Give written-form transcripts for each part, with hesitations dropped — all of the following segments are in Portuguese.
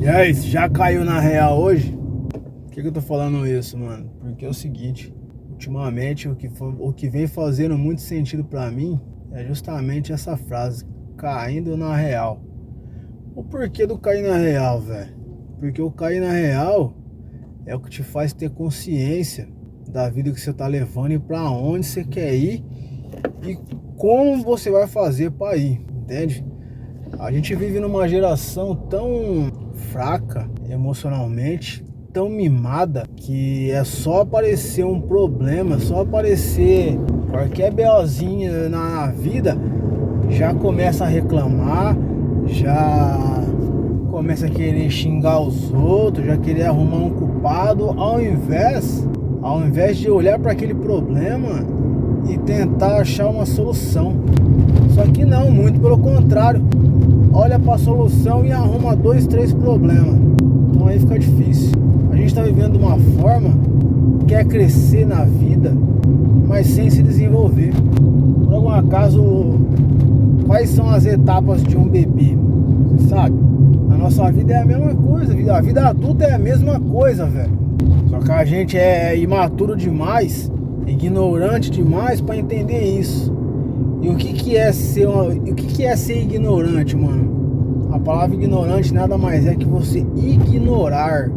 E aí, você já caiu na real hoje? Por que eu tô falando isso, mano? Porque é o seguinte, ultimamente o que vem fazendo muito sentido pra mim é justamente essa frase, caindo na real. O porquê do cair na real, velho? Porque o cair na real é o que te faz ter consciência da vida que você tá levando e pra onde você quer ir e como você vai fazer pra ir, entende? A gente vive numa geração tão fraca emocionalmente, tão mimada, que é só aparecer um problema, só aparecer qualquer BOzinha na vida, já começa a reclamar, já começa a querer xingar os outros, já querer arrumar um culpado, ao invés de olhar para aquele problema e tentar achar uma solução. Só que não, muito pelo contrário, olha para a solução e arruma 2, 3 problemas. Então aí fica difícil. A gente está vivendo de uma forma que quer crescer na vida, mas sem se desenvolver. Por algum acaso, quais são as etapas de um bebê? Você sabe? A nossa vida é a mesma coisa, a vida adulta é a mesma coisa, velho. Só que a gente é imaturo demais, ignorante demais para entender isso. E o que é ser ignorante, mano? A palavra ignorante nada mais é que você ignorar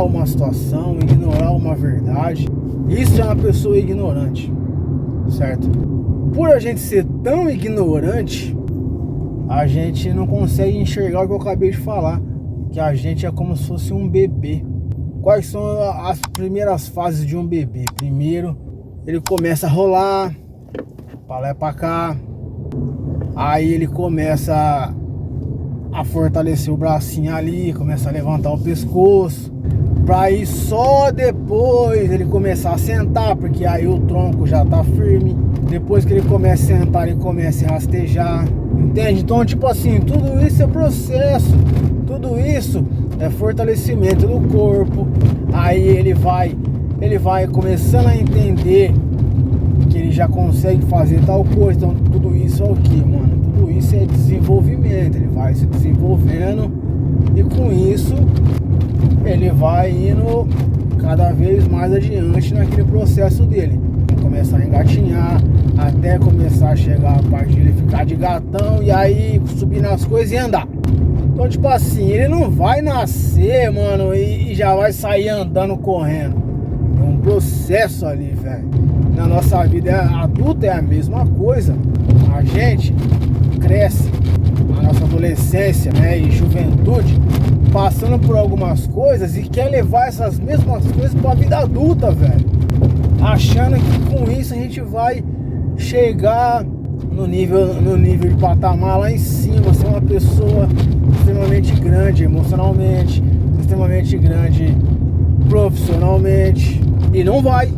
uma situação, ignorar uma verdade. Isso é uma pessoa ignorante, certo? Por a gente ser tão ignorante, a gente não consegue enxergar o que eu acabei de falar, que a gente é como se fosse um bebê. Quais são as primeiras fases de um bebê? Primeiro, ele começa a rolar pra lá e pra cá, aí ele começa a fortalecer o bracinho ali, começa a levantar o pescoço, pra ir só depois ele começar a sentar, porque aí o tronco já tá firme. Depois que ele começa a sentar, ele começa a rastejar, entende? Então, tipo assim, tudo isso é processo, tudo isso é fortalecimento do corpo. Aí ele vai começando a entender que ele já consegue fazer tal coisa. Então tudo isso é o que, mano? Tudo isso é desenvolvimento. Ele vai se desenvolvendo e com isso ele vai indo cada vez mais adiante naquele processo dele. Começar a engatinhar até começar a chegar a parte de ele ficar de gatão e aí subir nas coisas e andar. Então, tipo assim, ele não vai nascer, mano, e já vai sair andando correndo. É um processo ali, velho. Na nossa vida adulta é a mesma coisa. A gente cresce na nossa adolescência, né, e juventude, passando por algumas coisas e quer levar essas mesmas coisas para a vida adulta, velho. Achando que com isso a gente vai chegar no nível de patamar lá em cima, ser uma pessoa extremamente grande emocionalmente, extremamente grande profissionalmente, e não vai.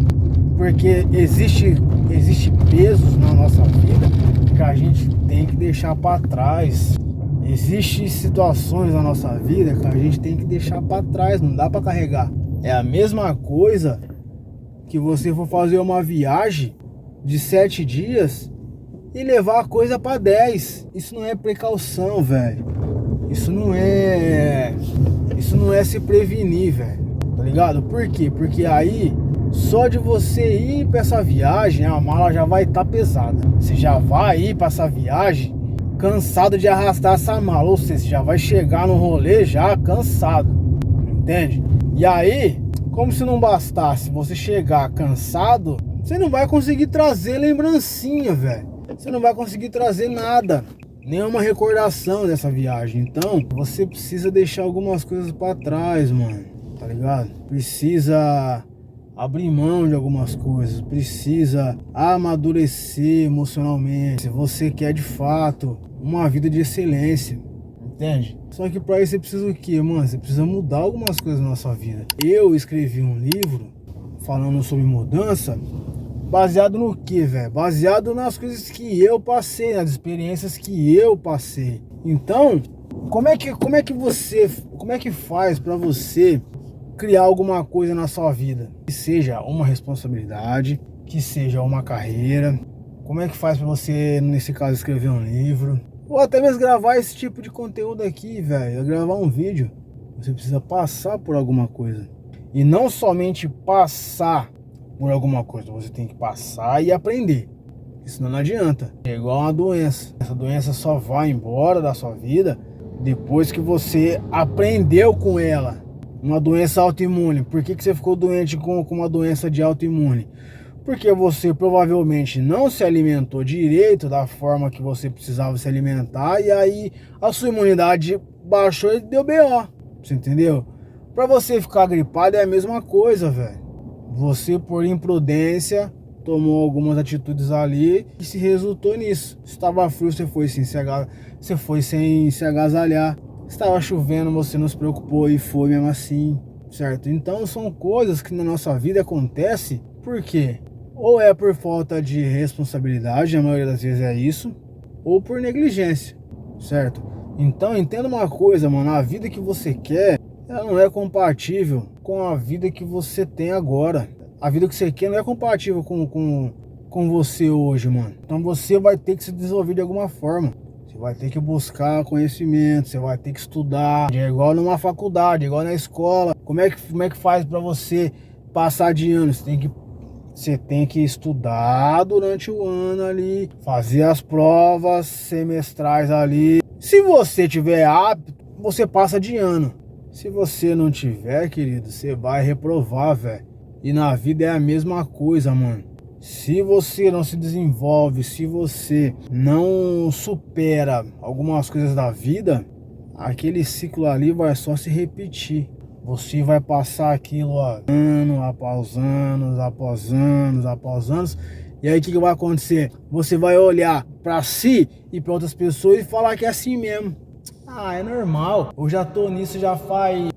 Porque existe pesos na nossa vida que a gente tem que deixar para trás. Existem situações na nossa vida que a gente tem que deixar para trás, não dá para carregar. É a mesma coisa que você for fazer uma viagem de 7 dias e levar a coisa para 10. Isso não é precaução, velho. Isso não é se prevenir, velho. Tá ligado? Por quê? Porque aí só de você ir para essa viagem, a mala já vai estar pesada. Você já vai ir para essa viagem cansado de arrastar essa mala. Ou seja, você já vai chegar no rolê já cansado. Entende? E aí, como se não bastasse você chegar cansado, você não vai conseguir trazer lembrancinha, velho. Você não vai conseguir trazer nada, nenhuma recordação dessa viagem. Então, você precisa deixar algumas coisas para trás, mano. Tá ligado? Precisa abrir mão de algumas coisas, precisa amadurecer emocionalmente, se você quer de fato uma vida de excelência, entende? Só que para isso você precisa o quê, mano? Você precisa mudar algumas coisas na sua vida. Eu escrevi um livro falando sobre mudança, baseado no que, velho? Baseado nas coisas que eu passei, nas experiências que eu passei. Então, como é que faz para você criar alguma coisa na sua vida, que seja uma responsabilidade, que seja uma carreira? Como é que faz para você, nesse caso, escrever um livro? ou até mesmo gravar esse tipo de conteúdo aqui, velho, gravar um vídeo. Você precisa passar por alguma coisa. E não somente passar por alguma coisa, você tem que passar e aprender. Senão não adianta. É igual uma doença. Essa doença só vai embora da sua vida depois que você aprendeu com ela. Uma doença autoimune. Por que você ficou doente com uma doença de autoimune? Porque você provavelmente não se alimentou direito da forma que você precisava se alimentar. E aí a sua imunidade baixou e deu BO. Você entendeu? Pra você ficar gripado é a mesma coisa, velho. Você, por imprudência, tomou algumas atitudes ali e se resultou nisso. Estava frio, você foi sem se agasalhar. Estava chovendo, você não se preocupou e foi mesmo assim, certo? Então são coisas que na nossa vida acontecem. Por quê? Ou é por falta de responsabilidade, a maioria das vezes é isso, ou por negligência, certo? Então entenda uma coisa, mano, a vida que você quer, ela não é compatível com a vida que você tem agora. A vida que você quer não é compatível com você hoje, mano. Então você vai ter que se desenvolver de alguma forma. Você vai ter que buscar conhecimento, você vai ter que estudar. É igual numa faculdade, igual na escola. Como é que faz pra você passar de ano? Você tem que estudar durante o ano ali, fazer as provas semestrais ali. Se você tiver apto, você passa de ano. Se você não tiver, querido, você vai reprovar, velho. E na vida é a mesma coisa, mano. Se você não se desenvolve, se você não supera algumas coisas da vida, aquele ciclo ali vai só se repetir. Você vai passar aquilo ó, ano após anos, após anos, após anos. E aí o que vai acontecer? Você vai olhar pra si e pra outras pessoas e falar que é assim mesmo. Ah, é normal. Eu já tô nisso já faz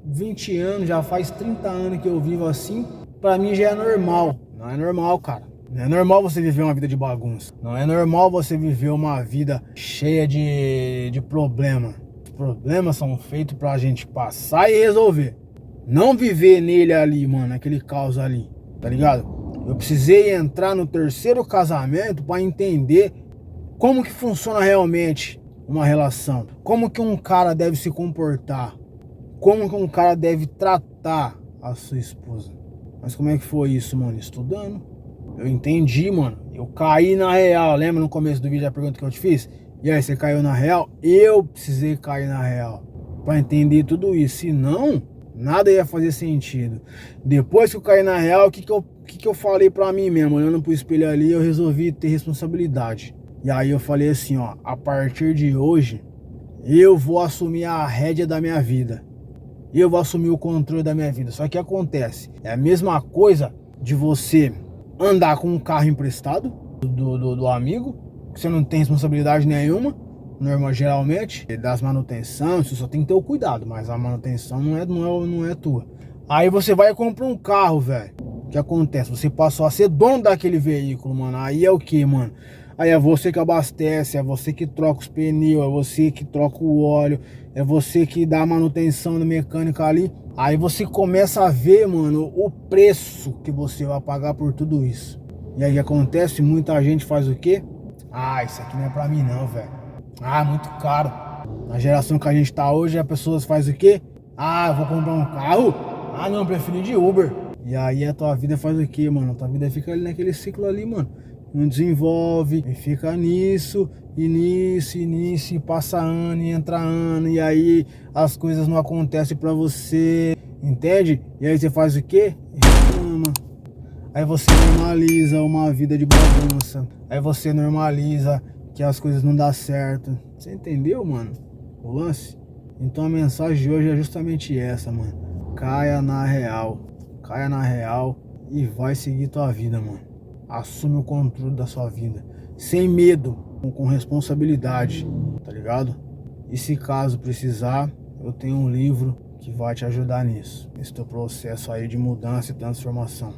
20 anos, já faz 30 anos que eu vivo assim. Pra mim já é normal. Não é normal, cara. Não é normal você viver uma vida de bagunça. Não é normal você viver uma vida cheia de problema. Os problemas são feitos pra gente passar e resolver. Não viver nele ali, mano, aquele caos ali. Tá ligado? Eu precisei entrar no terceiro casamento pra entender como que funciona realmente uma relação. Como que um cara deve se comportar. Como que um cara deve tratar a sua esposa. Mas como é que foi isso, mano? Estudando. Eu entendi, mano. Eu caí na real. Lembra no começo do vídeo a pergunta que eu te fiz? E aí, você caiu na real? Eu precisei cair na real pra entender tudo isso. Se não, nada ia fazer sentido. Depois que eu caí na real, o que eu falei pra mim mesmo? Olhando pro espelho ali, eu resolvi ter responsabilidade. E aí eu falei assim, ó. A partir de hoje, eu vou assumir a rédea da minha vida. E eu vou assumir o controle da minha vida. Só que acontece, é a mesma coisa de você andar com um carro emprestado do amigo, que você não tem responsabilidade nenhuma, normal, geralmente, das manutenções, você só tem que ter o cuidado, mas a manutenção não é tua. Aí você vai e compra um carro, velho. O que acontece? Você passou a ser dono daquele veículo, mano. Aí é o que, mano? Aí é você que abastece, é você que troca os pneus, é você que troca o óleo, é você que dá a manutenção da mecânica ali. Aí você começa a ver, mano, o preço que você vai pagar por tudo isso. E aí acontece, muita gente faz o quê? Ah, isso aqui não é pra mim não, velho. Ah, muito caro. Na geração que a gente tá hoje, as pessoas fazem o quê? Ah, eu vou comprar um carro? Ah, não, eu prefiro ir de Uber. E aí a tua vida faz o quê, mano? A tua vida fica ali naquele ciclo ali, mano. Não desenvolve, e fica nisso, e passa ano, e entra ano, e aí as coisas não acontecem pra você, entende? E aí você faz o quê? Reclama. Aí você normaliza uma vida de bagunça, aí você normaliza que as coisas não dão certo. Você entendeu, mano? O lance? Então a mensagem de hoje é justamente essa, mano. Caia na real e vai seguir tua vida, mano. Assume o controle da sua vida, sem medo, com responsabilidade, tá ligado? E se caso precisar, eu tenho um livro que vai te ajudar nisso, nesse teu processo aí de mudança e transformação.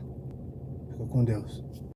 Fica com Deus.